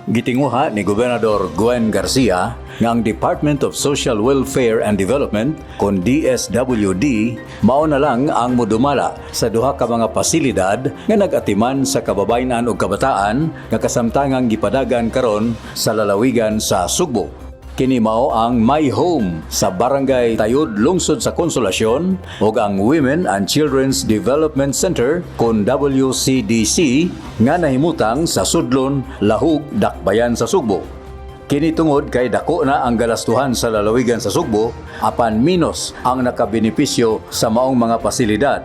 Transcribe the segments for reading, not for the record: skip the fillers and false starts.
Gitinguha ni Gobernador Gwen Garcia nga ang Department of Social Welfare and Development kon Dswd mao na lang ang modumala sa duha ka mga pasilidad nga nag-atiman sa kababayen-an ug kabataan nga kasamtangang gipadagan karon sa lalawigan sa Sugbo. Kini mao ang My Home sa Barangay Tayud, lungsod sa Konsolasyon ug ang Women and Children's Development Center kon WCDC nga nahimutang sa Sudlon, Lahug, Dakbayan sa Sugbo. Kini tungod kay dako na ang galastuhan sa lalawigan sa Sugbo apan minos ang nakabenepisyo sa maong mga pasilidad.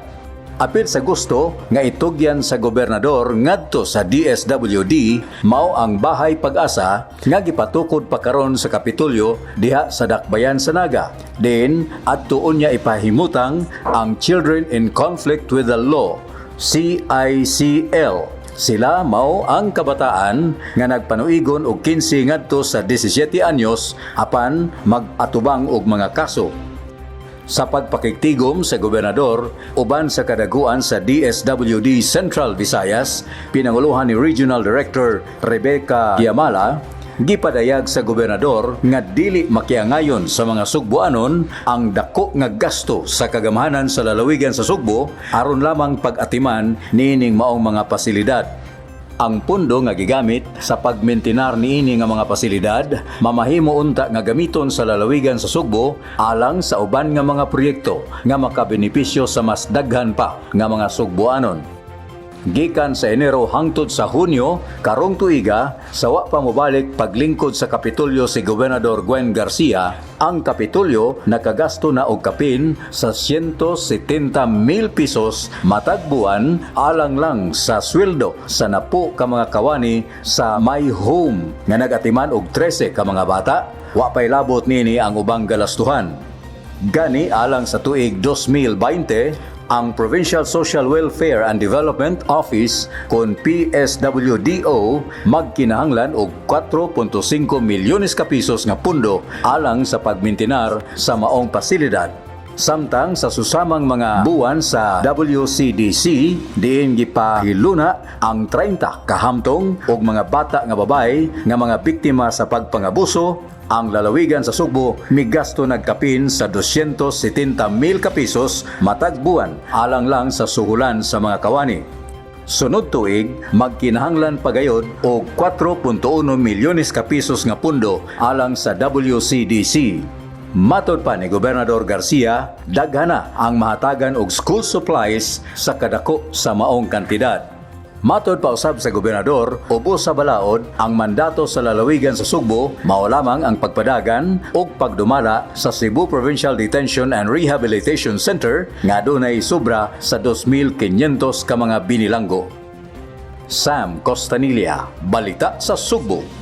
Apil sa gusto nga itugyan sa gobernador ngadto sa Dswd mao ang bahay pag-asa nga gipatukod pa karon sa Kapitolyo diha sa Dakbayan sa Naga. Din adtuon niya ipahimutang ang Children in Conflict with the Law, CICL. Sila mao ang kabataan nga nagpanuigon og 15 ngadto sa 17 anyos apan mag-atubang og mga kaso. Sa pagpakigtigom sa gobernador uban sa kadaguan sa DSWD Central Visayas, pinanguluhan ni Regional Director Rebecca Giamala, gipadayag sa gobernador nga dili makiangayon sa mga Sugboanon ang dako nga gasto sa kagamahanan sa lalawigan sa Sugbo aron lamang pag-atiman niining maong mga pasilidad. Ang pundo nga gigamit sa pagmintinar niini nga mga pasilidad mamahimo unta nga gamiton sa lalawigan sa Sugbo alang sa uban nga mga proyekto nga makabenepisyo sa mas daghan pa nga mga Sugboanon. Gikan sa Enero hangtod sa Hunyo karong tuiga sa wa pa mobalik paglingkod sa Kapitolyo si Gobernador Gwen Garcia, ang Kapitolyo nakagasto na og kapin sa 170,000 pesos matag buwan alang lang sa sweldo sa napo ka mga kawani sa My Home nga nagatiman og 13 ka mga bata. Wa pay labot nini ang ubang galastuhan. Gani alang sa tuig 2020 ang Provincial Social Welfare and Development Office kon PSWDO magkinahanglan og 4.5 milyones ka pesos nga pundo alang sa pagmintinar sa maong pasilidad. Samtang sa susamang mga buwan sa WCDC, diin gipahiluna ang 30 kahamtong og mga bata nga babay nga mga biktima sa pagpangabuso. Ang lalawigan sa Sugbo migasto nagkapin sa 270,000 ka pesos matag buwan alang lang sa suhulan sa mga kawani. Sunod tuig, magkinahanglan pagayod og 4.1 milyones ka pesos nga pundo alang sa WCDC. Matod pa ni Gobernador Garcia, daghana ang mahatagan og school supplies sa kadako sa maong kantidad. Matod pa usab sa gobernador, ubos sa balaod ang mandato sa lalawigan sa Sugbo mao lamang ang pagpadagan og pagdumala sa Cebu Provincial Detention and Rehabilitation Center nga dunay sobra sa 2,500 ka mga binilanggo. Sam Costanilla, Balita sa Sugbo.